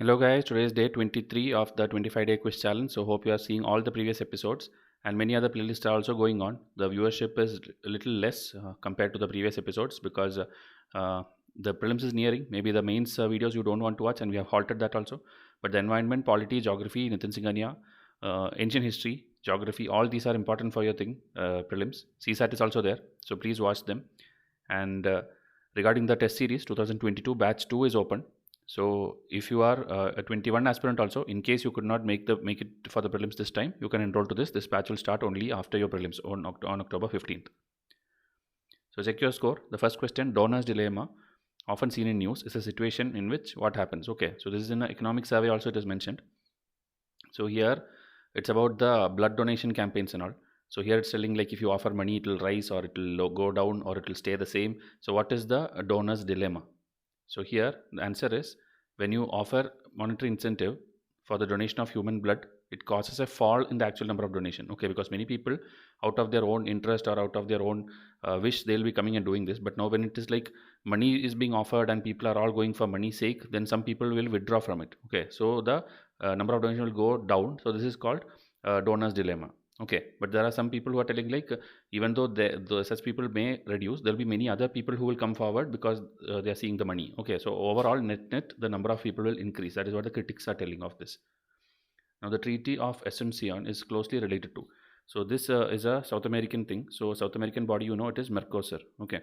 Hello guys, today is day 23 of the 25-day quiz challenge. So hope you are seeing all the previous episodes and many other playlists are also going on. The viewership is a little less compared to the previous episodes because the prelims is nearing. Maybe the mains videos you don't want to watch and we have halted that also. But the environment, polity, geography, Nitin Singhania, ancient history, geography, all these are important for your prelims. CSAT is also there. So please watch them. And regarding the test series, 2022 batch 2 is open. So if you are a 21 aspirant also, in case you could not make it for the prelims this time, you can enroll to this. This batch will start only after your prelims on October 15th. So check your score. The first question, donor's dilemma, often seen in news, is a situation in which what happens. Okay, so this is in an economic survey also it is mentioned. So here it's about the blood donation campaigns and all. So here it's telling like if you offer money, it will rise or it will go down or it will stay the same. So what is the donor's dilemma? So here the answer is when you offer monetary incentive for the donation of human blood, it causes a fall in the actual number of donation. Okay, because many people out of their own interest or out of their own wish, they'll be coming and doing this. But now when it is like money is being offered and people are all going for money's sake, then some people will withdraw from it. Okay, so the number of donation will go down. So this is called donor's dilemma. Okay, but there are some people who are telling like even though such people may reduce, there will be many other people who will come forward because they are seeing the money. Okay, so overall net the number of people will increase. That is what the critics are telling of this. Now the Treaty of Asuncion is closely related to. So this is a South American thing. So South American body, it is Mcqs. Okay.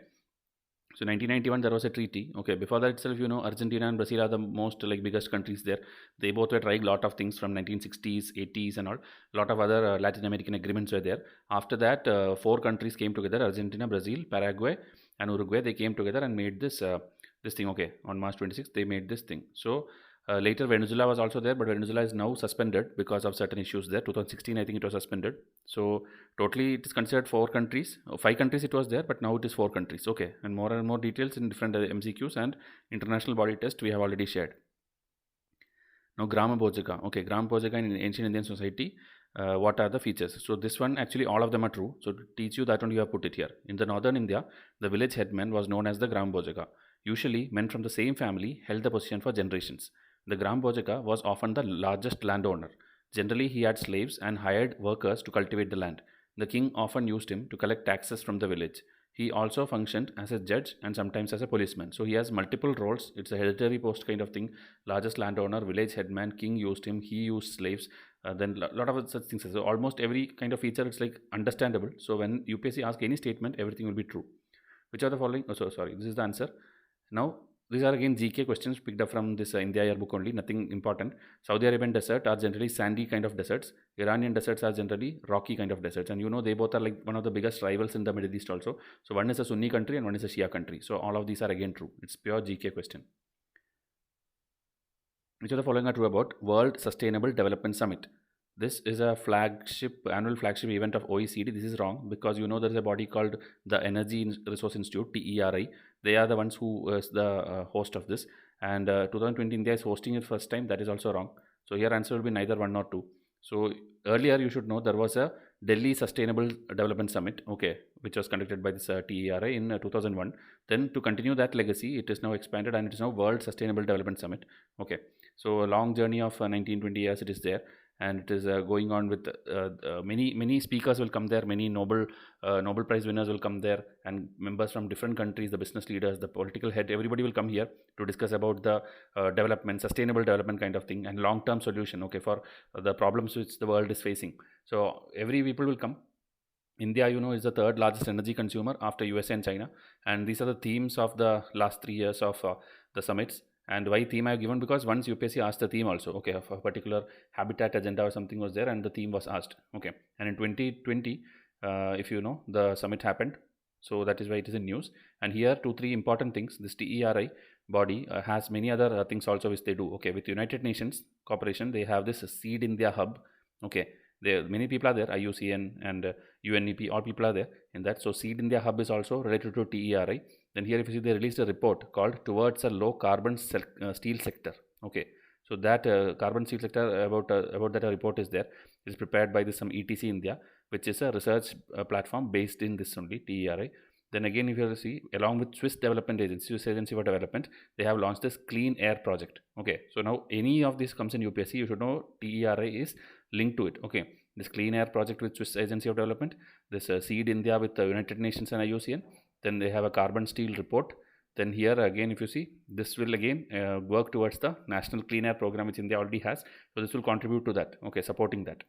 So 1991 there was a treaty. Okay, before that itself, Argentina and Brazil are the most like biggest countries there. They both were trying a lot of things from 1960s, 80s, and all. A lot of other Latin American agreements were there. After that, four countries came together: Argentina, Brazil, Paraguay, and Uruguay. They came together and made this thing. Okay, on March 26th they made this thing. So later Venezuela was also there, but Venezuela is now suspended because of certain issues there. 2016 I think it was suspended. So totally it is considered four countries. 5 countries it was there, but now it is 4 countries. Okay, and more details in different MCQs and international body test we have already shared. Now Grama Bojika. Okay, Grama Bojika in ancient Indian society. What are the features? So this one actually all of them are true. So to teach you that one you have put it here. In the northern India, the village headman was known as the Gram Bojika. Usually men from the same family held the position for generations. The Gram Bojika was often the largest landowner. Generally he had slaves and hired workers to cultivate the land. The king often used him to collect taxes from the village. He also functioned as a judge and sometimes as a policeman. So he has multiple roles. It's a hereditary post kind of thing. Largest landowner, village headman, king used him, he used slaves. Then a lot of such things. So almost every kind of feature it's like understandable. So when UPSC asks any statement, everything will be true. Which are the following? Oh, so sorry. This is the answer. Now these are again GK questions picked up from this India year book only, nothing important. Saudi Arabian desert are generally sandy kind of deserts. Iranian deserts are generally rocky kind of deserts. And they both are like one of the biggest rivals in the Middle East also. So one is a Sunni country and one is a Shia country. So all of these are again true. It's pure GK question. Which of the following are true about World Sustainable Development Summit? This is a annual flagship event of OECD. This is wrong because there is a body called the Energy Resource Institute, TERI. They are the ones who is the host of this. And 2020 India is hosting it first time. That is also wrong. So here answer will be neither 1 nor 2. So earlier you should know there was a Delhi Sustainable Development Summit, okay, which was conducted by this TERI in 2001. Then to continue that legacy, it is now expanded and it is now World Sustainable Development Summit. Okay, so a long journey of 19-20 years it is there. And it is going on with many speakers will come there, many Nobel Prize winners will come there, and members from different countries, the business leaders, the political head, everybody will come here to discuss about the development, sustainable development kind of thing, and long-term solution, okay, for the problems which the world is facing. So every people will come. India, is the third largest energy consumer after USA and China, and these are the themes of the last 3 years of the summits. And why theme I have given? Because once UPSC asked the theme also, okay, of a particular habitat agenda or something was there and the theme was asked, okay. And in 2020, if you know, the summit happened. So that is why it is in news. And here 2-3 important things. This TERI body has many other things also which they do. Okay, with United Nations Corporation, they have this Seed India Hub. Okay, many people are there, IUCN and UNEP, all people are there in that. So Seed India Hub is also related to TERI. Then here if you see, they released a report called Towards a Low Carbon Steel Sector. Okay, so that carbon steel sector, about that report is there. It is prepared by some ETC India, which is a research platform based in this only TERI. Then again, if you see, along with Swiss Development Agency, Swiss Agency for Development, they have launched this Clean Air project. Okay, so now any of this comes in UPSC, you should know TERA is linked to it. Okay, this Clean Air project with Swiss Agency of Development, this Seed India with the United Nations and IUCN, then they have a carbon steel report. Then here again, if you see, this will again work towards the National Clean Air program, which India already has. So this will contribute to that, okay, supporting that.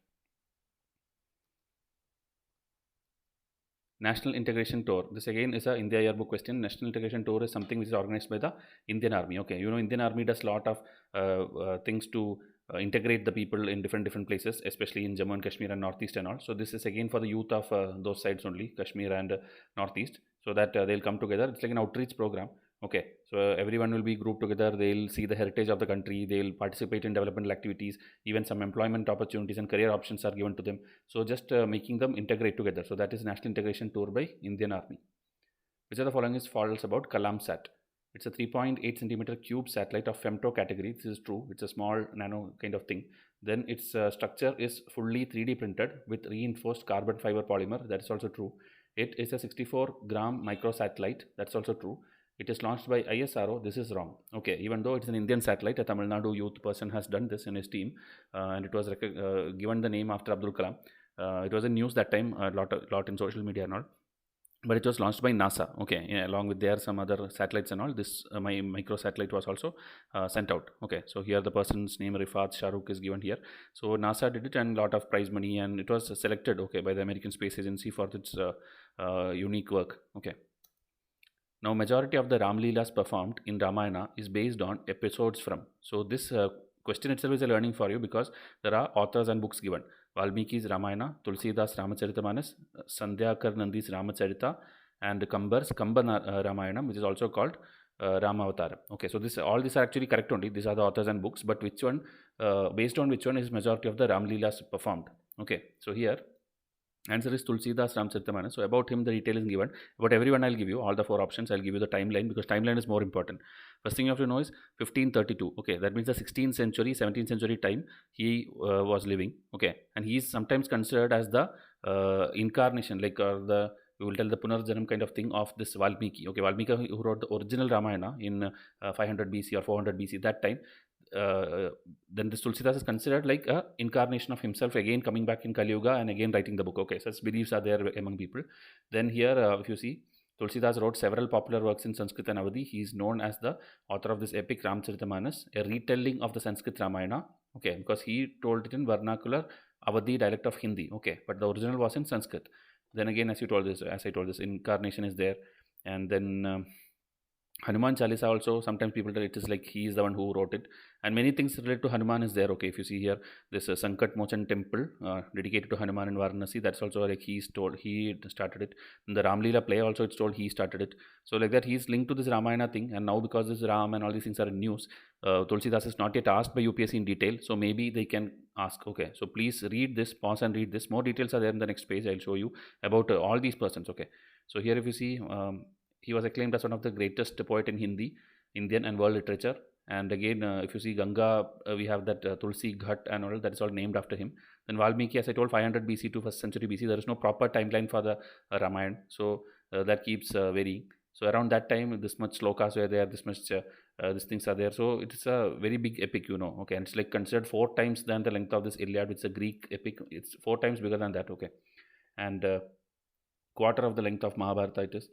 National Integration Tour. This again is a India Yearbook question. National Integration Tour is something which is organized by the Indian Army. Okay, you know, Indian Army does a lot of things to integrate the people in different places, especially in Jammu and Kashmir and Northeast and all. So this is again for the youth of those sides only, Kashmir and Northeast, so that they'll come together. It's like an outreach program. Okay, so everyone will be grouped together. They'll see the heritage of the country. They'll participate in developmental activities. Even some employment opportunities and career options are given to them. So just making them integrate together. So that is National Integration Tour by Indian Army. Which of the following is false about Kalamsat? It's a 3.8 centimeter cube satellite of femto category. This is true. It's a small nano kind of thing. Then its structure is fully 3D printed with reinforced carbon fiber polymer. That is also true. It is a 64-gram microsatellite. That's also true. It is launched by ISRO. This is wrong. Okay, even though it's an Indian satellite, a Tamil Nadu youth person has done this in his team, and it was given the name after Abdul Kalam. It was in news that time, a lot in social media and all. But it was launched by NASA. Okay, yeah, along with there some other satellites and all. This my microsatellite was also sent out. Okay, so here the person's name Rifat Shahrukh is given here. So NASA did it, and a lot of prize money, and it was selected, okay, by the American Space Agency for its unique work. Okay. Now, majority of the Ramleelas performed in Ramayana is based on episodes from. So this question itself is a learning for you, because there are authors and books given. Valmiki's Ramayana, Tulsidas Ramacharita Sandhyakar Nandi's Ramacharita, and Kambar's Kamba Ramayana, which is also called Ramavatara. Okay, so this all these are actually correct only. These are the authors and books, but which one, based on which one is majority of the Ramleelas performed? Okay, so here answer is Tulsidas Ramacharita. So about him the detail is given. About everyone I'll give you all the 4 options. I'll give you the timeline, because timeline is more important. First thing you have to know is 1532. Okay, that means the 16th century, 17th century time he was living. Okay, and he is sometimes considered as the incarnation, like the, we will tell, the Punarjanam kind of thing of this Valmiki. Okay, Valmiki, who wrote the original Ramayana in 500 BC or 400 BC, that time. Then this Tulsidas is considered like a incarnation of himself, again coming back in Kali Yuga and again writing the book. Okay, such beliefs are there among people. Then here, if you see, Tulsidas wrote several popular works in Sanskrit and Awadhi. He is known as the author of this epic Ramacharita, a retelling of the Sanskrit Ramayana. Okay, because he told it in vernacular Awadhi dialect of Hindi. Okay, but the original was in Sanskrit. Then again, as I told this, incarnation is there, and then Hanuman Chalisa also, sometimes people tell it is like he is the one who wrote it, and many things related to Hanuman is there. Okay, if you see here, this Sankat Mochan temple dedicated to Hanuman in Varanasi, that's also like he started it. In the Ramleela play also, it's told he started it. So like that, he is linked to this Ramayana thing, and now because this Ram and all these things are in news, Tulsidas is not yet asked by UPSC in detail, so maybe they can ask. Okay, so please read this, pause and read this. More details are there in the next page. I'll show you about all these persons. Okay, so here if you see, he was acclaimed as one of the greatest poet in Hindi, Indian and world literature. And again, if you see Ganga, we have that Tulsi Ghat and all, that is all named after him. Then Valmiki, as I told, 500 BC to 1st century BC. There is no proper timeline for the Ramayana, so that keeps varying. So around that time, this much slokas were there, this much these things are there. So it's a very big epic, you know. Okay, and it's like considered 4 times than the length of this Iliad, which is a Greek epic. It's 4 times bigger than that. Okay, and quarter of the length of Mahabharata it is.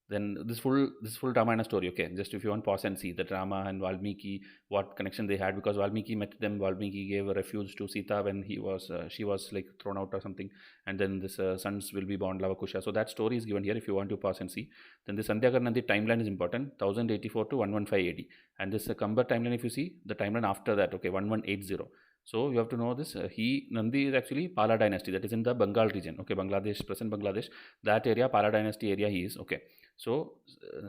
Then this full Ramayana story. Okay, just if you want, pause and see that Rama and Valmiki, what connection they had, because Valmiki met them. Valmiki gave a refuge to Sita when she was like thrown out or something, and then this sons will be born, Lavakusha. So that story is given here if you want to pause and see. Then the Sandhyakar Nandi timeline is important, 1084 to 115 AD, and this Kambar timeline, if you see the timeline after that, okay, 1180. So you have to know this. Nandi is actually Pala dynasty, that is in the Bengal region. Okay, Bangladesh, present Bangladesh, that area, Pala dynasty area he is. Okay, so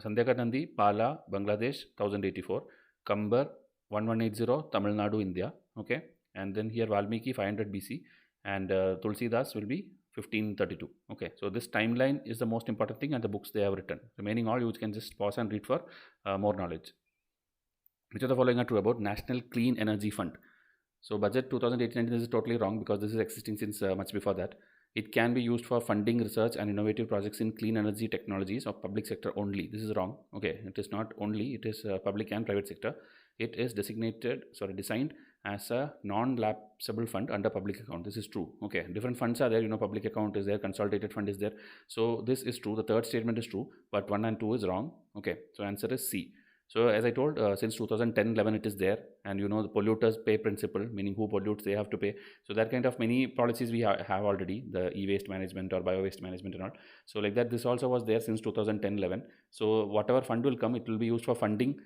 Sandhyakar Nandi, Pala, Bangladesh, 1084, Kambar, 1180, Tamil Nadu, India. Okay, and then here Valmiki, 500 BC, and Tulsidas will be 1532. Okay, so this timeline is the most important thing, and the books they have written. Remaining all you can just pause and read for more knowledge. Which of the following are true about National Clean Energy Fund? So budget 2018-19 is totally wrong, because this is existing since much before that. it can be used for funding research and innovative projects in clean energy technologies of public sector only. This is wrong. Okay, it is not only, it is public and private sector. It is designed as a non-lapsable fund under public account. This is true. Okay, different funds are there, public account is there, consolidated fund is there. So this is true. The third statement is true, but 1 and 2 is wrong. Okay, so answer is C. So as I told, since 2010-11 it is there, and the polluters pay principle, meaning who pollutes they have to pay. So that kind of many policies we have already, the e-waste management or bio-waste management and all. So like that, this also was there since 2010-11. So whatever fund will come, it will be used for funding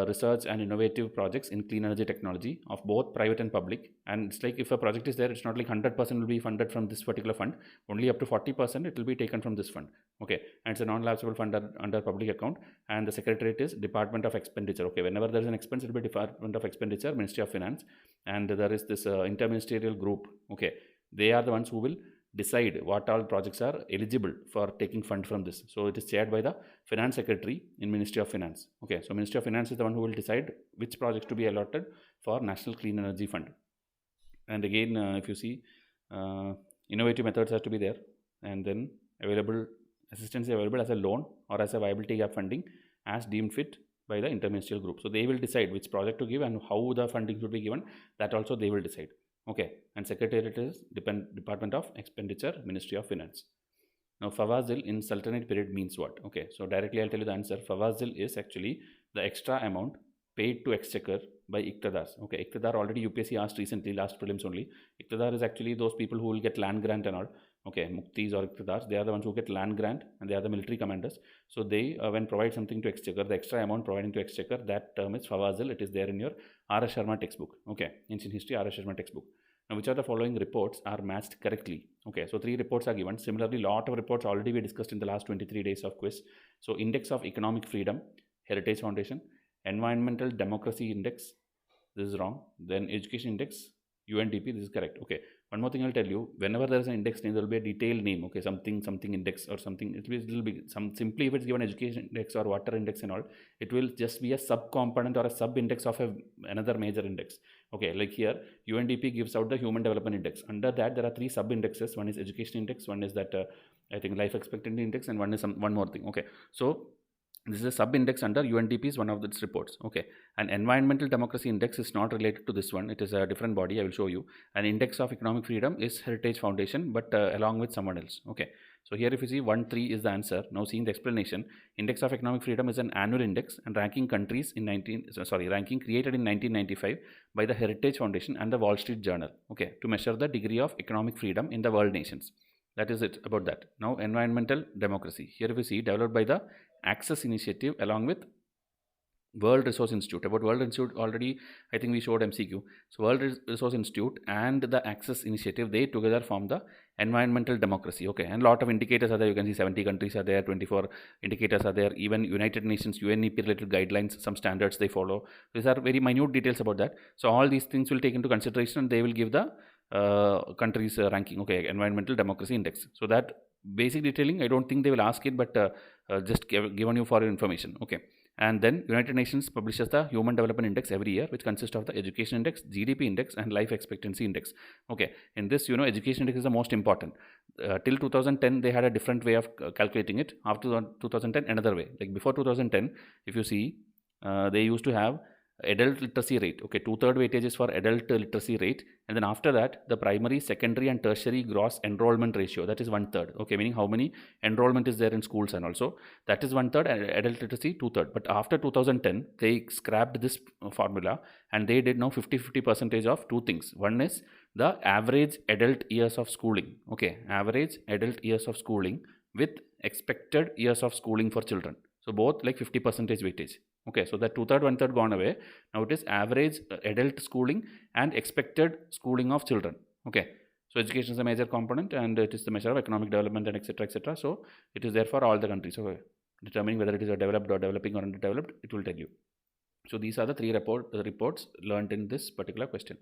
research and innovative projects in clean energy technology of both private and public. And it's like if a project is there, it's not like 100% will be funded from this particular fund, only up to 40% it will be taken from this fund. Okay, and it's a non-lapsable fund under public account, and the secretariat is Department of Expenditure. Okay, whenever there is an expense, it will be Department of Expenditure, Ministry of Finance, and there is this interministerial group. Okay, they are the ones who will decide what all projects are eligible for taking fund from this. So it is chaired by the Finance Secretary in Ministry of Finance. Okay, so Ministry of Finance is the one who will decide which projects to be allotted for National Clean Energy Fund. And again, if you see, innovative methods have to be there, and then assistance is available as a loan or as a viability gap funding as deemed fit by the interministerial group. So they will decide which project to give and how the funding should be given. That also they will decide. Okay, and secretariat is Department of Expenditure, Ministry of Finance. Now, Fawazil in Sultanate period means what? Okay, so directly I'll tell you the answer. Fawazil is actually the extra amount paid to exchequer by Iqtidars. Okay, Iqtidar already UPSC asked recently, last prelims only. Iqtidar is actually those people who will get land grant and all. Okay, Mcqs or Iqtidars, they are the ones who get land grant, and they are the military commanders. So they, when provide something to exchequer, the extra amount providing to exchequer, that term is Fawazil. It is there in your R.S. Sharma textbook. Okay, ancient history R.S. Sharma textbook. Now, which are the following reports are matched correctly? Okay, so 3 reports are given. Similarly, lot of reports already we discussed in the last 23 days of quiz. So Index of Economic Freedom, Heritage Foundation, Environmental Democracy Index, this is wrong. Then Education Index, UNDP, this is correct. Okay, one more thing I'll tell you, whenever there is an index name, there will be a detailed name. Okay, something index or something, it will be simply if it's given education index or water index and all, it will just be a sub-component or a sub-index of another major index. Okay, like here, UNDP gives out the Human Development Index. Under that, there are 3 sub-indexes. One is Education Index, one is that, I think, Life Expectancy Index, and one is one more thing. Okay, so this is a sub-index under UNDP's one of its reports. Okay, an Environmental Democracy Index is not related to this one. It is a different body. I will show you. An Index of Economic Freedom is Heritage Foundation, but along with someone else. Okay, so here if you see 1-3 is the answer. Now seeing the explanation, Index of Economic Freedom is an annual index and ranking countries in ranking created in 1995 by the Heritage Foundation and the Wall Street Journal. Okay, to measure the degree of economic freedom in the world nations. That is it about that. Now, environmental democracy. Here if you see, developed by the Access Initiative along with World Resource Institute. About World Institute already, I think we showed MCQ. So World Resource Institute and the Access Initiative, they together form the environmental democracy. Okay, and lot of indicators are there. You can see 70 countries are there, 24 indicators are there. Even United Nations, UNEP related guidelines, some standards they follow. These are very minute details about that. So all these things will take into consideration and they will give the countries ranking. Okay, environmental democracy index. So that basic detailing, I don't think they will ask it, but just given you for your information. Okay, and then United Nations publishes the Human Development Index every year, which consists of the Education Index, GDP Index, and Life Expectancy Index. Okay, in this, Education Index is the most important. Till 2010, they had a different way of calculating it. After 2010, another way. Like before 2010, if you see, they used to have adult literacy rate. Okay, 2/3 weightage is for adult literacy rate, and then after that the primary, secondary and tertiary gross enrollment ratio, that is 1/3. Okay, meaning how many enrollment is there in schools, and also that is 1/3, and adult literacy 2/3. But after 2010 they scrapped this formula and they did now 50-50 percentage of two things. One is the average adult years of schooling. Okay, average adult years of schooling with expected years of schooling for children. So both like 50% weightage. Okay, so that 2/3, 1/3 gone away. Now it is average adult schooling and expected schooling of children. Okay, so education is a major component and it is the measure of economic development and etc. etc. So it is there for all the countries. So determining whether it is a developed or developing or underdeveloped, it will tell you. So these are the 3 reports learned in this particular question.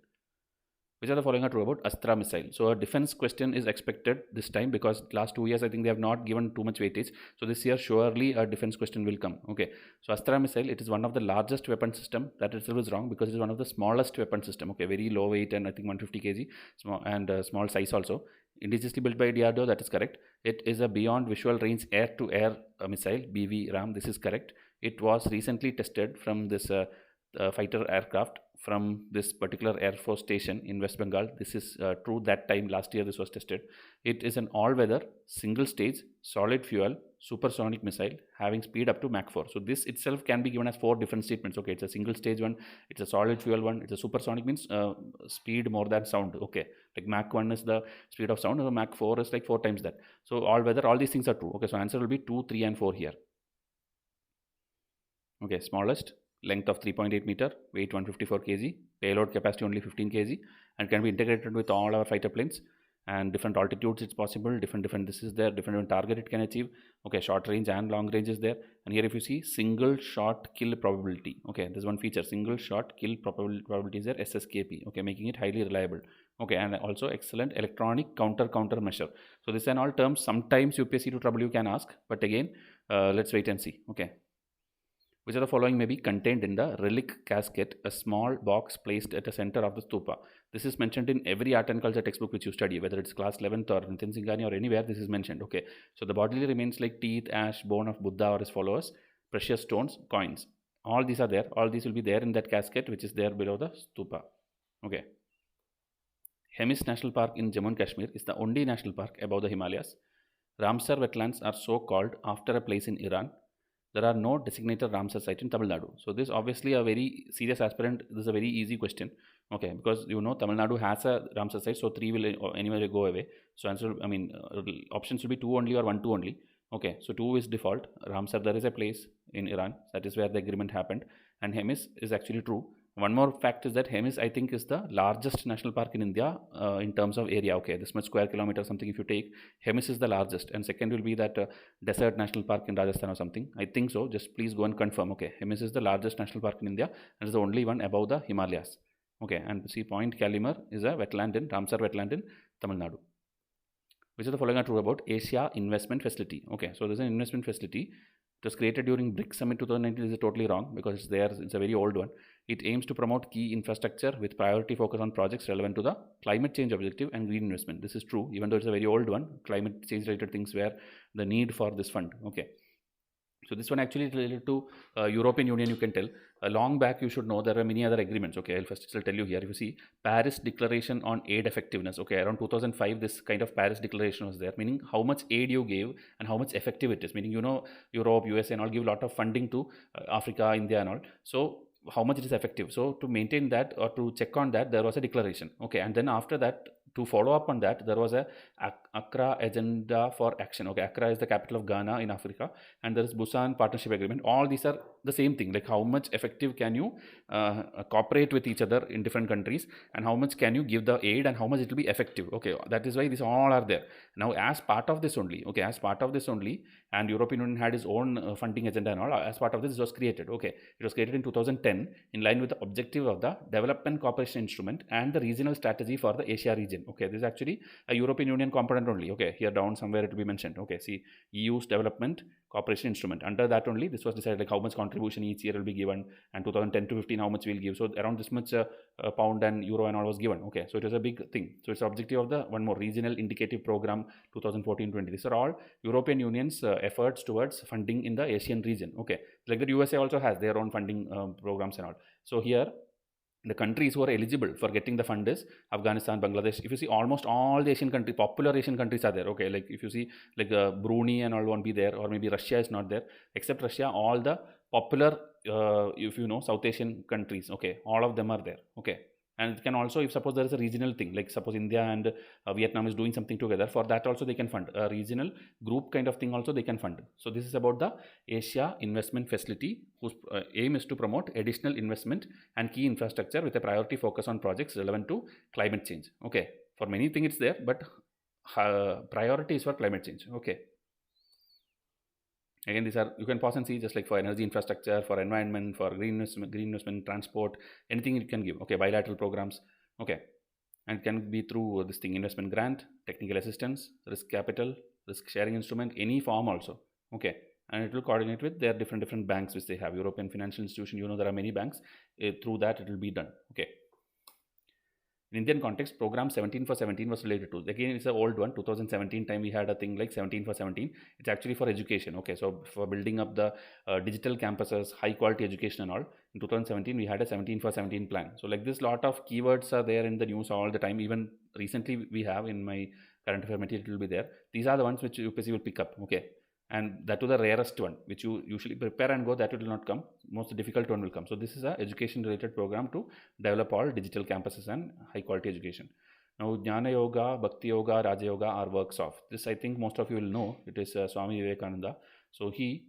Which are the following are true about Astra missile? So a defense question is expected this time because last 2 years I think they have not given too much weightage. So this year surely a defense question will come. Okay, so Astra missile, it is one of the largest weapon system. That itself is wrong because it is one of the smallest weapon system. Okay, very low weight and I think 150 kg, small and small size also. Indigenously built by DRDO, that is correct. It is a Beyond Visual Range Air-to-Air missile, BVRAM, this is correct. It was recently tested from this fighter aircraft from this particular Air Force station in West Bengal. This is true, that time last year this was tested. It is an all-weather, single-stage, solid fuel, supersonic missile having speed up to Mach 4. So this itself can be given as 4 different statements. Okay, it's a single-stage one, it's a solid fuel one, it's a supersonic, means speed more than sound. Okay, like Mach 1 is the speed of sound, so Mach 4 is like 4 times that. So all-weather, all these things are true. Okay, so answer will be 2, 3 and 4 here. Okay, smallest, length of 3.8 meter, weight 154 kg, payload capacity only 15 kg, and can be integrated with all our fighter planes. And different altitudes it's possible, different this is there, different target it can achieve. Okay, short range and long range is there. And here if you see single shot kill probability, okay, there's one feature, single shot kill probability is there, SSKP, okay, making it highly reliable. Okay, and also excellent electronic counter measure. So this and all terms sometimes UPSC to trouble you can ask, but again let's wait and see. Okay, which of the following may be contained in the relic casket, a small box placed at the center of the stupa? This is mentioned in every art and culture textbook which you study, whether it's class 11th or Nitin Singhani or anywhere, this is mentioned. Okay, so the bodily remains like teeth, ash, bone of Buddha or his followers, precious stones, coins. All these are there. All these will be there in that casket which is there below the stupa. Okay. Hemis National Park in Jammu and Kashmir is the only national park above the Himalayas. Ramsar wetlands are so called after a place in Iran. There are no designated Ramsar sites in Tamil Nadu. So this obviously a very serious aspirant. This is a very easy question. Okay, because you know Tamil Nadu has a Ramsar site, so 3 will anyway go away. So answer, I mean, options will be 2 only or 1, 2 only. Okay, so 2 is default. Ramsar, there is a place in Iran. That is where the agreement happened. And Hemis is actually true. One more fact is that Hemis, I think, is the largest national park in India in terms of area. Okay, this much square kilometer something if you take, Hemis is the largest. And second will be that Desert National Park in Rajasthan or something. I think so. Just please go and confirm. Okay, Hemis is the largest national park in India and is the only one above the Himalayas. Okay, and see Point Calimar is a wetland in Ramsar wetland in Tamil Nadu. Which of the following are true about Asia Investment Facility? Okay, so there's an investment facility. It was created during BRICS Summit 2019. This is totally wrong because it's there. It's a very old one. It aims to promote key infrastructure with priority focus on projects relevant to the climate change objective and green investment. This is true, even though it's a very old one. Climate change related things were the need for this fund. Okay. So this one actually is related to European Union, you can tell. Long back, you should know there are many other agreements. Okay, I'll first tell you here. If you see Paris Declaration on Aid Effectiveness. Okay, around 2005, this kind of Paris Declaration was there, meaning how much aid you gave and how much effective it is. Meaning, you know, Europe, USA and all give a lot of funding to Africa, India and all. So how much it is effective. So to maintain that or to check on that, there was a declaration. Okay, and then after that, to follow up on that, there was a Accra Agenda for Action. Okay, Accra is the capital of Ghana in Africa, and there is Busan Partnership Agreement. All these are the same thing, like how much effective can you cooperate with each other in different countries, and how much can you give the aid, and how much it will be effective. Okay, that is why these all are there. Now, as part of this only, okay, as part of this only, and European Union had its own funding agenda and all. As part of this, it was created. Okay, it was created in 2010 in line with the objective of the Development Cooperation Instrument and the Regional Strategy for the Asia region. Okay, this is actually a European Union component only. Okay, here down somewhere it will be mentioned. Okay, see EU's Development Cooperation Instrument. Under that only, this was decided like how much contribution each year will be given, and 2010 to 15 how much we'll give. So around this much pound and euro and all was given. Okay, so it was a big thing. So it's the objective of the one more Regional Indicative Program 2014-20. These are all European Union's efforts towards funding in the Asian region. Okay, like the USA also has their own funding programs and all. So here the countries who are eligible for getting the fund is Afghanistan, Bangladesh. If you see, almost all the Asian countries, popular Asian countries are there. Okay, like if you see like Brunei and all won't be there, or maybe Russia is not there. Except Russia, all the popular if you know South Asian countries, okay, all of them are there. Okay, and it can also, if suppose there is a regional thing, like suppose India and Vietnam is doing something together, for that also they can fund a regional group kind of thing also they can fund. So this is about the Asia Investment Facility, whose aim is to promote additional investment and key infrastructure with a priority focus on projects relevant to climate change. Okay, for many things it's there, but priority is for climate change. Okay, again, these are, you can pause and see, just like for energy infrastructure, for environment, for green investment, transport, anything it can give. Okay, bilateral programs. Okay, and it can be through this thing, investment grant, technical assistance, risk capital, risk sharing instrument, any form also. Okay, and it will coordinate with their different banks which they have. European Financial Institution, you know there are many banks. Through that it will be done. Okay. In Indian context, program 17 for 17 was related to. Again, it's an old one. 2017 time we had a thing like 17 for 17. It's actually for education. Okay, so for building up the digital campuses, high quality education and all. In 2017, we had a 17 for 17 plan. So like this, lot of keywords are there in the news all the time. Even recently, we have in my current affair material, it will be there. These are the ones which UPSC will pick up. Okay, and that to the rarest one, which you usually prepare and go, that will not come. Most difficult one will come. So this is a education related program to develop all digital campuses and high quality education. Now Jnana Yoga, Bhakti Yoga, Raja Yoga are works of this. I think most of you will know. It is Swami Vivekananda. So he,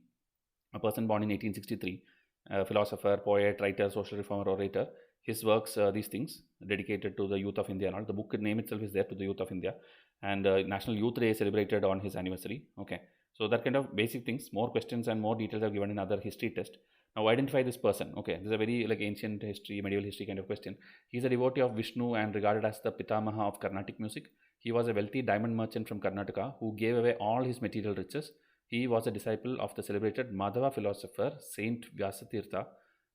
a person born in 1863, a philosopher, poet, writer, social reformer, orator. His works, these things, dedicated to the youth of India and all. The book name itself is there, to the youth of India, and National Youth Day is celebrated on his anniversary. Okay, so that kind of basic things. More questions and more details are given in other history test. Now identify this person. Okay, this is a very like ancient history, medieval history kind of question. He is a devotee of Vishnu and regarded as the Pitamaha of Carnatic music. He was a wealthy diamond merchant from Karnataka who gave away all his material riches. He was a disciple of the celebrated Madhava philosopher Saint Vyasatirtha,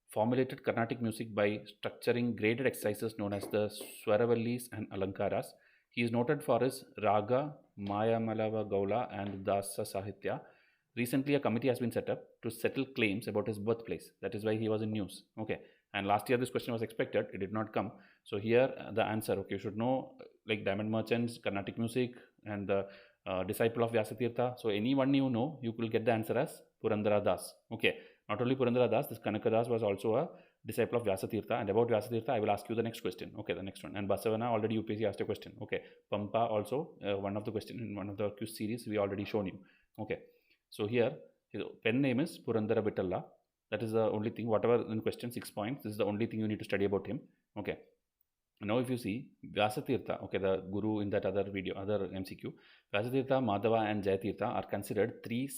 formulated Carnatic music by structuring graded exercises known as the Swaravallis and Alankaras. He is noted for his Raga, Mayamalava Gaula, and Dasa Sahitya. Recently, a committee has been set up to settle claims about his birthplace. That is why he was in news. Okay. And last year, this question was expected. It did not come. So here, the answer. Okay, you should know like diamond merchants, Carnatic music, and the disciple of Vyasatirtha. So anyone you know, you will get the answer as Purandara Das. Okay. Not only Purandara Das, this Kanakadas was also a disciple of Vyasatirtha. And about Vyasatirtha, I will ask you the next question. Okay, the next one. And Basavana, already UPSC asked a question. Okay, Pampa also, one of the question in one of the quiz series, we already shown you. Okay, so here, his pen name is Purandara Vitalla. That is the only thing, whatever in question, 6 points, this is the only thing you need to study about him. Okay. Now if you see Vyasatirtha, okay, the guru in that other video, other MCQ, Vyasatirtha, Madhava and Jayatirtha are considered three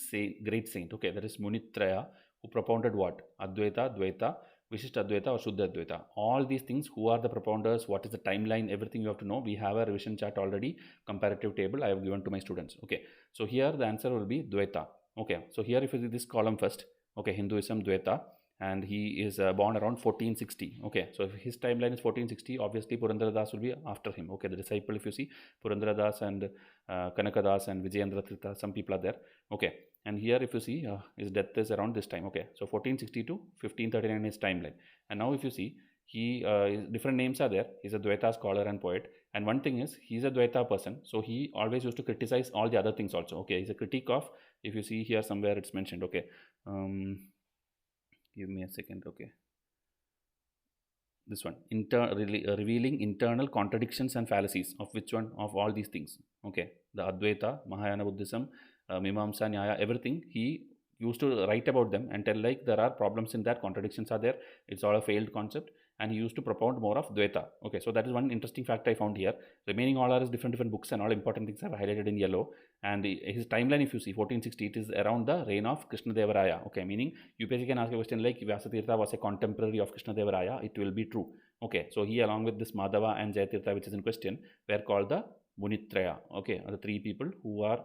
great saints. Okay, that is Munitraya, who propounded what? Advaita, Dvaita, Vishishta Advaita or Shuddha Advaita. All these things, who are the propounders, what is the timeline, everything you have to know. We have a revision chart already, comparative table I have given to my students. Okay, so here the answer will be Dvaita. Okay, so here if you see this column first, okay, Hinduism, Dvaita, and he is born around 1460. Okay, so if his timeline is 1460, obviously Purandara Das will be after him. Okay, the disciple, if you see Purandara Das and Kanaka Das and Vijayendra Tirtha, some people are there. Okay, and here if you see his death is around this time. Okay, so 1460 to 1539 is timeline. And now if you see, he different names are there. He's a Dvaita scholar and poet. And one thing is, he's a Dvaita person, so he always used to criticize all the other things also. Okay, he's a critique of, if you see here somewhere it's mentioned. Okay, give me a second. Okay, this one, revealing internal contradictions and fallacies of which one of all these things. Okay, the Advaita, Mahayana Buddhism, Mimamsa, Nyaya, everything he used to write about them and tell like there are problems in that, contradictions are there, it's all a failed concept, and he used to propound more of Dvaita. Okay, so that is one interesting fact I found here. Remaining all are his different books and all important things are highlighted in yellow. And his timeline, if you see 1460, it is around the reign of Krishna Deva Raya. Okay, meaning UPSC can ask a question like Vyasatirtha was a contemporary of Krishna Deva Raya, it will be true. Okay, so he along with this Madhava and Jayatirtha which is in question were called the Munitraya. Okay, are the three people who are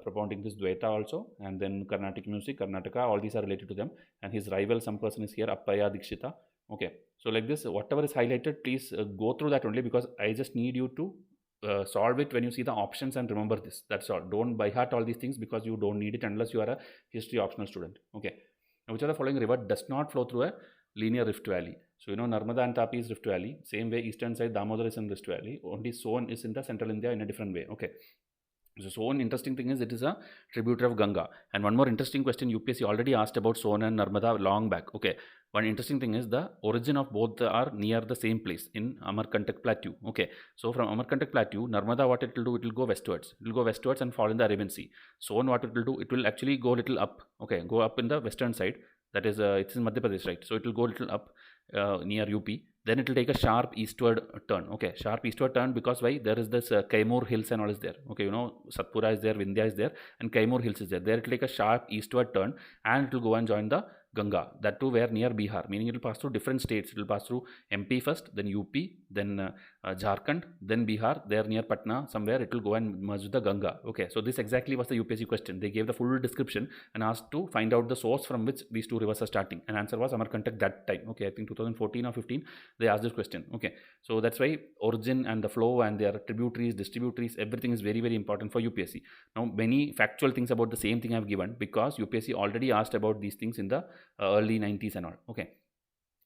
propounding this Dvaita also, and then Carnatic music, Karnataka, all these are related to them. And his rival, some person is here, Appaya Dikshita. Okay, so like this, whatever is highlighted, please go through that only, because I just need you to solve it when you see the options and remember this. That's all. Don't by heart all these things because you don't need it unless you are a history optional student. Okay, now which of the following river does not flow through a linear rift valley? So you know Narmada and Tapi is rift valley. Same way eastern side Damodar is in rift valley. Only Son is in the central India in a different way. Okay. So one interesting thing is it is a tributary of Ganga. And one more interesting question UPSC already asked about Son and Narmada long back. Okay, one interesting thing is the origin of both are near the same place in Amarkantak Plateau. Okay, so from Amarkantak Plateau, Narmada, what it will do, it will go westwards. It will go westwards and fall in the Arabian Sea. Son, what it will do, it will actually go little up. Okay, go up in the western side. That is, it's in Madhya Pradesh, right? So it will go little up near UP. Then it will take a sharp eastward turn. Okay, sharp eastward turn because why? There is this Kaimur Hills and all is there. Okay, you know, Satpura is there, Vindhya is there, and Kaimur Hills is there. There it will take a sharp eastward turn and it will go and join the Ganga. That too where near Bihar, meaning it will pass through different states. It will pass through MP first, then UP, then Jharkhand, then Bihar. They are near Patna somewhere. It will go and merge with the Ganga. Okay, so this exactly was the UPSC question. They gave the full description and asked to find out the source from which these two rivers are starting. And answer was Amarkantak that time. Okay, I think 2014 or 15 they asked this question. Okay, so that's why origin and the flow and their tributaries, distributaries, everything is very, very important for UPSC. Now many factual things about the same thing I have given because UPSC already asked about these things in the early 90s and all. Okay,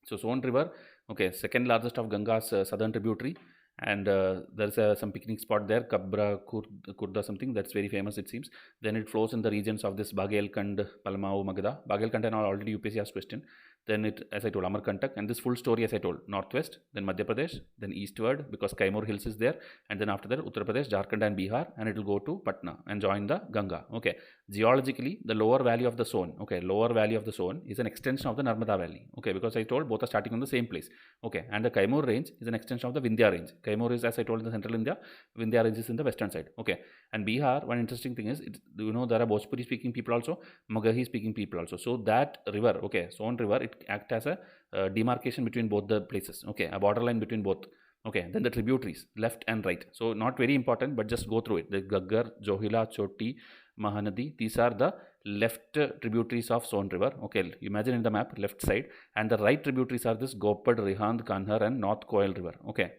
so Son River, okay, second largest of Ganga's southern tributary, and there's some picnic spot there, Kabra Kurda something, that's very famous it seems. Then it flows in the regions of this Bagelkhand, Palmau, Magada. Bagelkhand and all already UPSC asked question. Then it, as I told, Amarkantak, and this full story as I told, northwest, then Madhya Pradesh, then eastward because Kaimur Hills is there, and then after that Uttar Pradesh, Jharkhand and Bihar, and it will go to Patna and join the Ganga. Okay, geologically the lower valley of the Son, okay, lower valley of the Son is an extension of the Narmada Valley. Okay, because I told both are starting from the same place. Okay, and the Kaimur range is an extension of the Vindhya range. Kaimur is, as I told, in the central India, Vindhya range is in the western side. Okay, and Bihar, one interesting thing is, there are Bhojpuri speaking people also, Magahi speaking people also. So that river, okay, Son River, it acts as a demarcation between both the places. Okay, a borderline between both. Okay, then the tributaries, left and right. So not very important, but just go through it. The Gaggar, Johila, Choti, Mahanadi, these are the left tributaries of Son River. Okay, imagine in the map, left side, and the right tributaries are this Gopad, Rihand, Kanhar and North Koel River. Okay,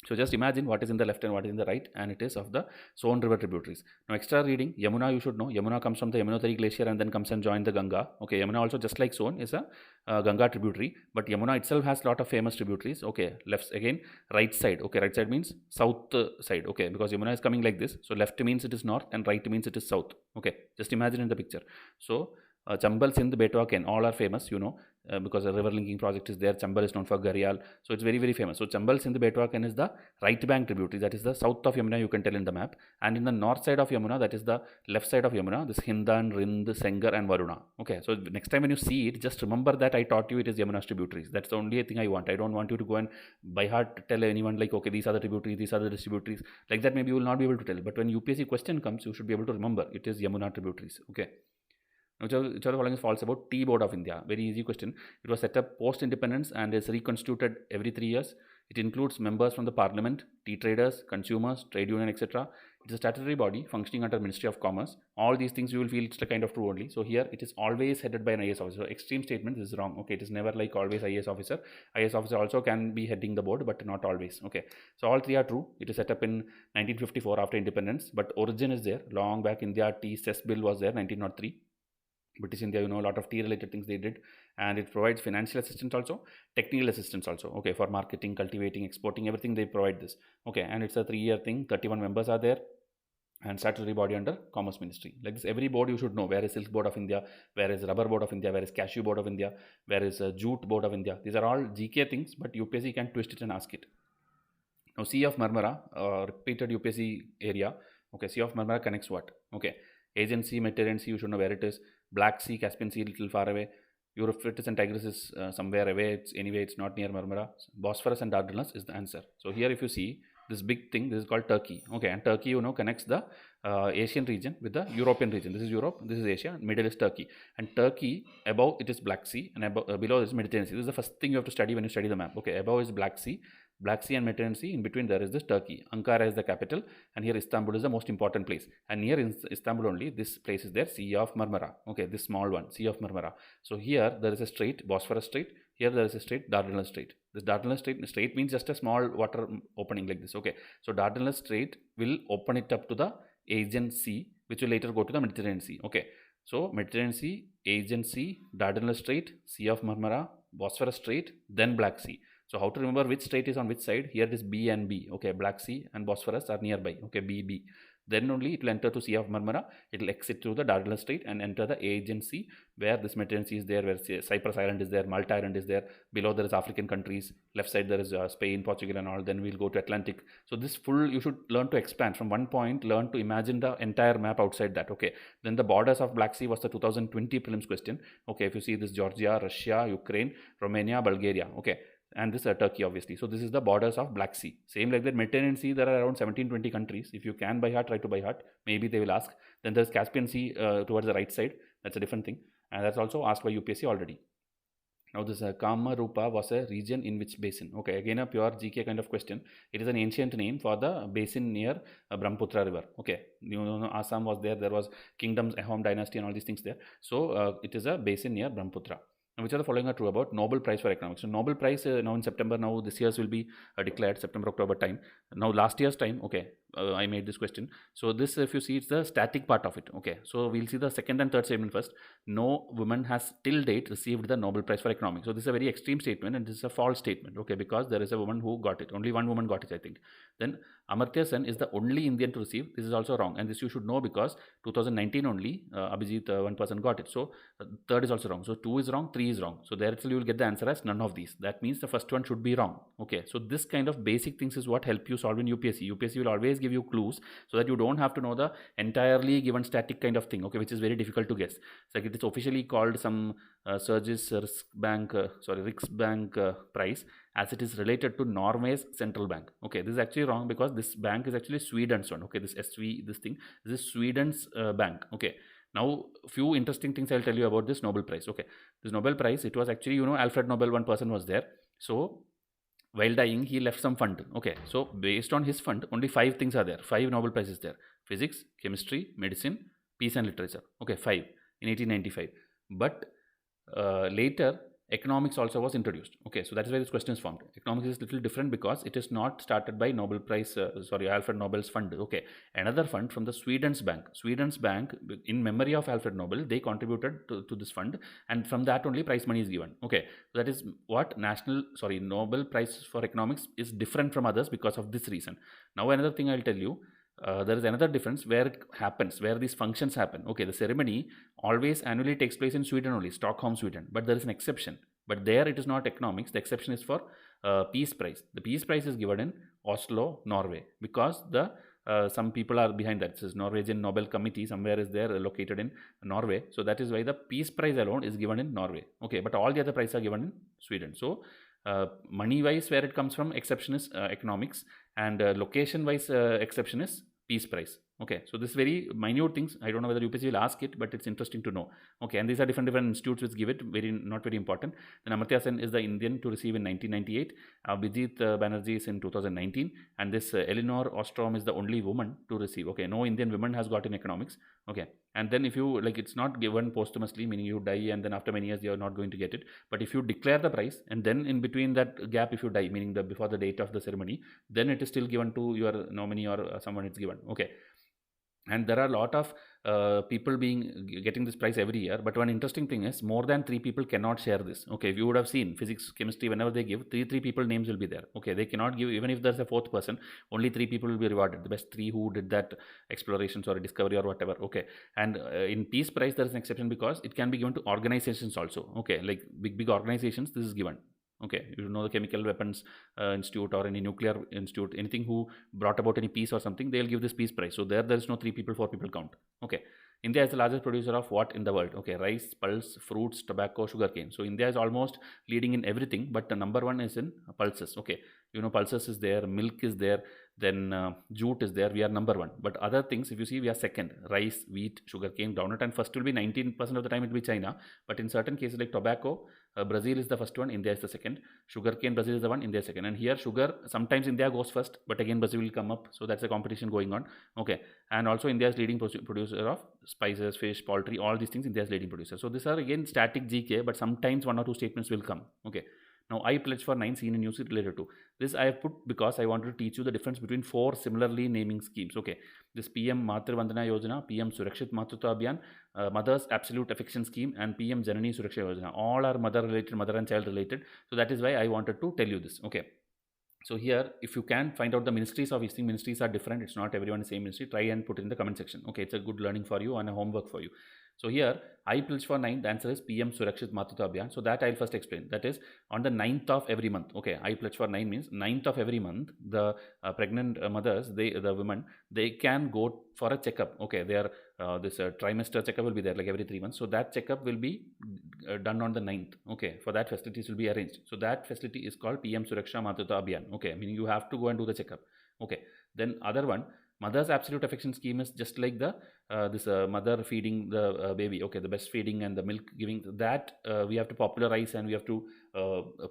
so just imagine what is in the left and what is in the right, and it is of the Son River tributaries. Now extra reading, Yamuna you should know. Yamuna comes from the Yamunotri glacier and then comes and joins the Ganga. Okay, Yamuna also just like Son is a Ganga tributary, but Yamuna itself has lot of famous tributaries. Okay, left again, right side. Okay, right side means south side. Okay, because Yamuna is coming like this. So left means it is north and right means it is south. Okay, just imagine in the picture. So Chambal, Sindh, Betwa, Ken, all are famous, because a river linking project is there. Chambal is known for Gharial, so it's very, very famous. So Chambal, Sindh, Betwa, Ken is the right bank tributary, that is the south of Yamuna, you can tell in the map. And in the north side of Yamuna, that is the left side of Yamuna, this Hindan, Rind, Sengar and Varuna. Okay, so next time when you see it, just remember that I taught you it is Yamuna's tributaries. That's the only thing I want. I don't want you to go and by heart tell anyone like, okay, these are the tributaries, these are the distributaries. Like that maybe you will not be able to tell. But when UPSC question comes, you should be able to remember it is Yamuna tributaries. Okay. Which are the following is false about Tea Board of India? Very easy question. It was set up post-independence and is reconstituted every 3 years. It includes members from the parliament, tea traders, consumers, trade union, etc. It is a statutory body functioning under Ministry of Commerce. All these things you will feel it's kind of true only. So here it is always headed by an IAS officer. So extreme statement is wrong. Okay, it is never like always IAS officer. IAS officer also can be heading the board, but not always. Okay, so all three are true. It is set up in 1954 after independence, but origin is there. Long back India tea cess bill was there, 1903. British India, a lot of tea related things they did, and it provides financial assistance also, technical assistance also. Okay, for marketing, cultivating, exporting, everything they provide this. Okay, and it's a 3-year thing. 31 members are there, and statutory body under Commerce Ministry. Like this, every board you should know. Where is Silk Board of India? Where is Rubber Board of India? Where is Cashew Board of India? Where is Jute Board of India? These are all GK things, but UPSC can twist it and ask it. Now, Sea of Marmara, repeated UPSC area. Okay, Sea of Marmara connects what? Okay, Aegean Sea, Mediterranean Sea, you should know where it is. Black Sea, Caspian Sea, little far away. Euphrates and Tigris is somewhere away. It's not near Marmara. Bosphorus and Dardanelles is the answer. So here if you see this big thing, this is called Turkey. Okay, and Turkey connects the Asian region with the European region. This is Europe, this is Asia, middle is Turkey. And Turkey, above it is Black Sea, and below is Mediterranean Sea. This is the first thing you have to study when you study the map. Okay, above is Black Sea and Mediterranean Sea. In between there is this Turkey. Ankara is the capital, and here Istanbul is the most important place. And near Istanbul only, this place is there, Sea of Marmara. Okay, this small one, Sea of Marmara. So here there is a strait, Bosphorus Strait. Here there is a strait, Dardanelles Strait. This Dardanelles Strait means just a small water opening like this. Okay, so Dardanelles Strait will open it up to the Aegean Sea, which will later go to the Mediterranean Sea. Okay, so Mediterranean Sea, Aegean Sea, Dardanelles Strait, Sea of Marmara, Bosphorus Strait, then Black Sea. So how to remember which strait is on which side? Here it is B and B. Okay, Black Sea and Bosphorus are nearby. Okay, B. Then only it will enter to Sea of Marmara. It will exit through the Dardanelles Strait and enter the Aegean Sea, where this Mediterranean Sea is there, where Cyprus Island is there, Malta Island is there. Below there is African countries. Left side there is Spain, Portugal and all. Then we'll go to Atlantic. So this full, you should learn to expand from one point, learn to imagine the entire map outside that. Okay, then the borders of Black Sea was the 2020 prelims question. Okay, if you see this, Georgia, Russia, Ukraine, Romania, Bulgaria. Okay, and this is Turkey obviously. So this is the borders of Black Sea. Same like that Mediterranean Sea, there are around 17-20 countries. If you can by heart, try to by heart. Maybe they will ask. Then there's Caspian Sea towards the right side. That's a different thing. And that's also asked by UPSC already. Now this Kama Rupa was a region in which basin? Okay, again a pure GK kind of question. It is an ancient name for the basin near Brahmaputra river. Okay, you know Assam was there. There was kingdoms, Ahom dynasty, and all these things there. So it is a basin near Brahmaputra. Now, which are the following are true about Nobel Prize for Economics? So Nobel Prize now in September. Now this year's will be declared September October time. Now last year's time. Okay, I made this question. So this, if you see, it's the static part of it. Okay, so we'll see the second and third statement first. No woman has till date received the Nobel Prize for Economics. So this is a very extreme statement, and this is a false statement. Okay, because there is a woman who got it. Only one woman got it, I think. Then Amartya Sen is the only Indian to receive. This is also wrong, and this you should know because 2019 only Abhijit one person got it. So third is also wrong. So 2 is wrong, 3 is wrong. So there you will get the answer as none of these. That means the first one should be wrong. Okay, so this kind of basic things is what help you solve in UPSC. UPSC will always give you clues so that you don't have to know the entirely given static kind of thing. Okay, which is very difficult to guess. It's like it is officially called some Surges Riksbank prize, as it is related to Norway's central bank. Okay, this is actually wrong because this bank is actually Sweden's one. Okay, this SV, this thing, this is Sweden's bank. Okay. Now, few interesting things I'll tell you about this Nobel Prize. Okay, this Nobel Prize, it was actually, Alfred Nobel, one person was there. So, while dying, he left some fund. Okay, so based on his fund, only 5 things are there. 5 Nobel Prizes there: physics, chemistry, medicine, peace and literature. Okay, 5 in 1895. But later, economics also was introduced. Okay, so that is why this question is formed. Economics is little different because it is not started by Nobel Prize, Alfred Nobel's fund. Okay, another fund from the Sweden's bank. Sweden's bank, in memory of Alfred Nobel, they contributed to this fund, and from that only prize money is given. Okay, so that is what Nobel Prize for Economics is different from others because of this reason. Now another thing I'll tell you. There is another difference where it happens, where these functions happen. Okay, the ceremony always annually takes place in Sweden only, Stockholm, Sweden. But there is an exception. But there it is not economics. The exception is for Peace Prize. The Peace Prize is given in Oslo, Norway, because some people are behind that. This is Norwegian Nobel Committee, somewhere is there located in Norway. So that is why the Peace Prize alone is given in Norway. Okay, but all the other prizes are given in Sweden. So money wise, where it comes from, exception is economics, and location wise, exception is Peace Prize. Okay, so this very minute things, I don't know whether UPSC will ask it, but it's interesting to know. Okay, and these are different institutes which give it, not very important. Then Amartya Sen is the Indian to receive in 1998. Abhijit Banerjee is in 2019, and this Elinor Ostrom is the only woman to receive. Okay, no Indian woman has got in economics. Okay, and then if you, like, it's not given posthumously, meaning you die and then after many years you are not going to get it. But if you declare the prize and then in between that gap, if you die, meaning before the date of the ceremony, then it is still given to your nominee or someone it's given. Okay. And there are a lot of people getting this prize every year. But one interesting thing is more than 3 people cannot share this. Okay, if you would have seen physics, chemistry, whenever they give, three people names will be there. Okay, they cannot give, even if there's a 4th person, only 3 people will be rewarded. The best 3 who did that explorations or discovery or whatever. Okay, and in Peace Prize there is an exception because it can be given to organizations also. Okay, like big organizations, this is given. Okay, you know, the Chemical Weapons Institute or any nuclear institute, anything who brought about any peace or something, they'll give this Peace Prize. So there is no 3 people, 4 people count. Okay, India is the largest producer of what in the world? Okay, rice, pulse, fruits, tobacco, sugarcane. So India is almost leading in everything, but the number 1 is in pulses. Okay, pulses is there, milk is there, then jute is there. We are number 1. But other things, if you see, we are second: rice, wheat, sugarcane, groundnut, and first will be 19% of the time it will be China. But in certain cases like tobacco, Brazil is the first one, India is the second. Sugarcane, Brazil is the one, India is second. And here sugar, sometimes India goes first, but again Brazil will come up. So that's a competition going on. Okay, and also India is leading producer of spices, fish, poultry, all these things. India is leading producer. So these are again static GK, but sometimes 1 or 2 statements will come. Okay. Now, I pledge for 9 seen in news related to this. I have put because I wanted to teach you the difference between 4 similarly naming schemes. Okay, this PM Matru Vandana Yojana, PM Surakshit Matruta Abhiyan, Mother's Absolute Affection Scheme, and PM Janani Suraksha Yojana. All are mother related, mother and child related. So that is why I wanted to tell you this. Okay. So here, if you can find out the ministries of these things, ministries are different. It's not everyone the same ministry. Try and put it in the comment section. Okay, it's a good learning for you and a homework for you. So here, I pledge for 9. The answer is PM Surakshit Matruta Abhiyan. So that I'll first explain. That is on the 9th of every month. Okay, I pledge for 9 means 9th of every month. The pregnant mothers, the women, they can go for a checkup. Okay, their this trimester checkup will be there like every 3 months. So that checkup will be done on the 9th. Okay, for that facilities will be arranged. So that facility is called PM Suraksha Matruta Abhiyan. Okay, meaning you have to go and do the checkup. Okay, then other one, Mother's absolute affection scheme is just like the this mother feeding the baby, okay, the breastfeeding and the milk giving, that we have to popularize and we have to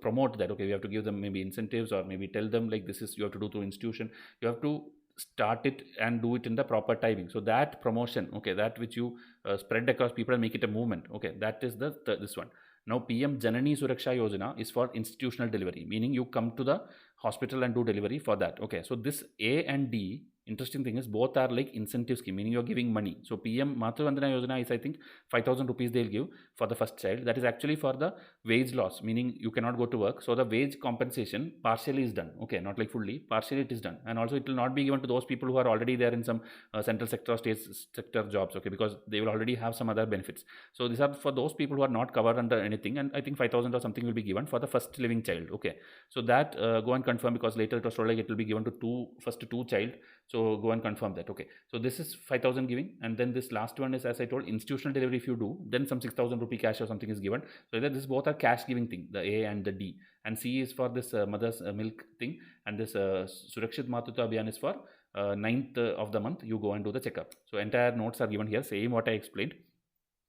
promote that. Okay, we have to give them maybe incentives, or maybe tell them like this is you have to do through institution. You have to start it and do it in the proper timing. So that promotion, okay, that which you spread across people and make it a movement, okay, that is the this one. Now PM Janani Suraksha Yojana is for institutional delivery, meaning you come to the hospital and do delivery for that. Okay, so this A and D, interesting thing is both are like incentive scheme, meaning you're giving money. So PM Matru Vandana Yojana is, I think, 5,000 rupees they'll give for the first child. That is actually for the wage loss, meaning you cannot go to work. So the wage compensation partially is done. Okay, not like fully, partially it is done. And also it will not be given to those people who are already there in some central sector or state sector jobs. Okay, because they will already have some other benefits. So these are for those people who are not covered under anything. And I think 5,000 or something will be given for the first living child. Okay, so that go and confirm, because later it was told like it will be given to first two child. So go and confirm that. Okay, so this is 5,000 giving, and then this last one is, as I told, institutional delivery. If you do, then some 6,000 rupee cash or something is given. So this both are cash giving thing, the A and the D. And C is for this mother's milk thing, and this Surakshit Matruta Abhiyan is for 9th of the month. You go and do the checkup. So entire notes are given here, same what I explained.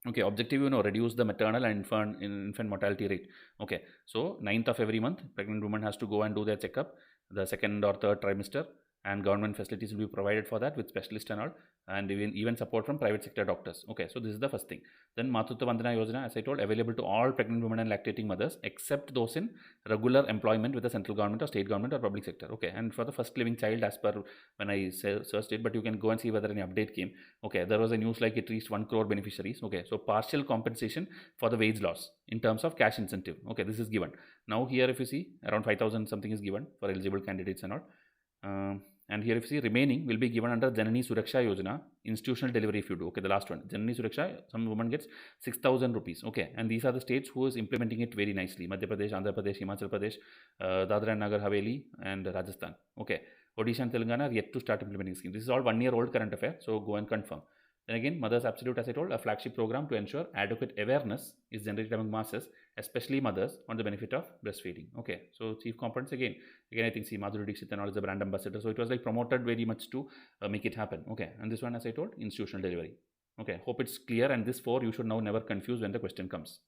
Okay, objective, reduce the maternal and infant mortality rate. Okay, so 9th of every month, pregnant woman has to go and do their checkup, the second or third trimester, and government facilities will be provided for that with specialists and all, and even support from private sector doctors. Okay, so this is the first thing. Then Matruta Vandana Yojana, as I told, available to all pregnant women and lactating mothers except those in regular employment with the central government or state government or public sector. Okay, and for the first living child, as per when I searched it, but you can go and see whether any update came. Okay, there was a news like it reached 1 crore beneficiaries. Okay, so partial compensation for the wage loss in terms of cash incentive. Okay, this is given. Now here if you see, around 5,000 something is given for eligible candidates and all. And here if you see, remaining will be given under Janani Suraksha Yojana, institutional delivery if you do. Okay, the last one, Janani Suraksha, some woman gets 6,000 rupees. Okay, and these are the states who is implementing it very nicely: Madhya Pradesh, Andhra Pradesh, Himachal Pradesh, Dadra and Nagar Haveli, and Rajasthan. Okay, Odisha and Telangana are yet to start implementing scheme. This is all 1 year old current affair, so go and confirm. Then again, Mothers Absolute, as I told, a flagship program to ensure adequate awareness is generated among masses, especially mothers, on the benefit of breastfeeding. Okay, so chief components again I think see Madhuri Dixit and all is a brand ambassador, so it was like promoted very much to make it happen. Okay, and this one, as I told, institutional delivery. Okay, hope it's clear, and this 4 you should now never confuse when the question comes.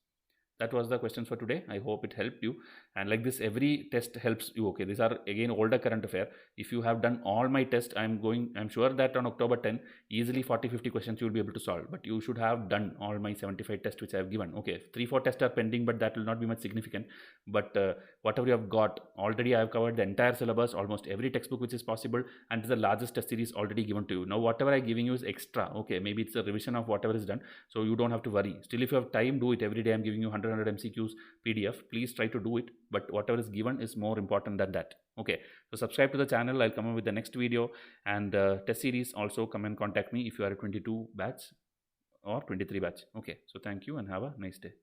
That was the questions for today. I hope it helped you, and like this every test helps you. Okay, these are again older current affair. If you have done all my tests, I'm sure that on October 10 easily 40-50 questions you will be able to solve, but you should have done all my 75 tests which I have given. Okay, 3-4 tests are pending, but that will not be much significant. But whatever you have got already, I have covered the entire syllabus, almost every textbook which is possible, and this is the largest test series already given to you. Now whatever I'm giving you is extra. Okay, maybe it's a revision of whatever is done, so you don't have to worry. Still, if you have time, do it every day. I'm giving you 100 MCQs PDF. Please try to do it, but whatever is given is more important than that. Okay, so subscribe to the channel. I'll come up with the next video, and test series also come and contact me if you are a 22 batch or 23 batch. Okay, so thank you and have a nice day.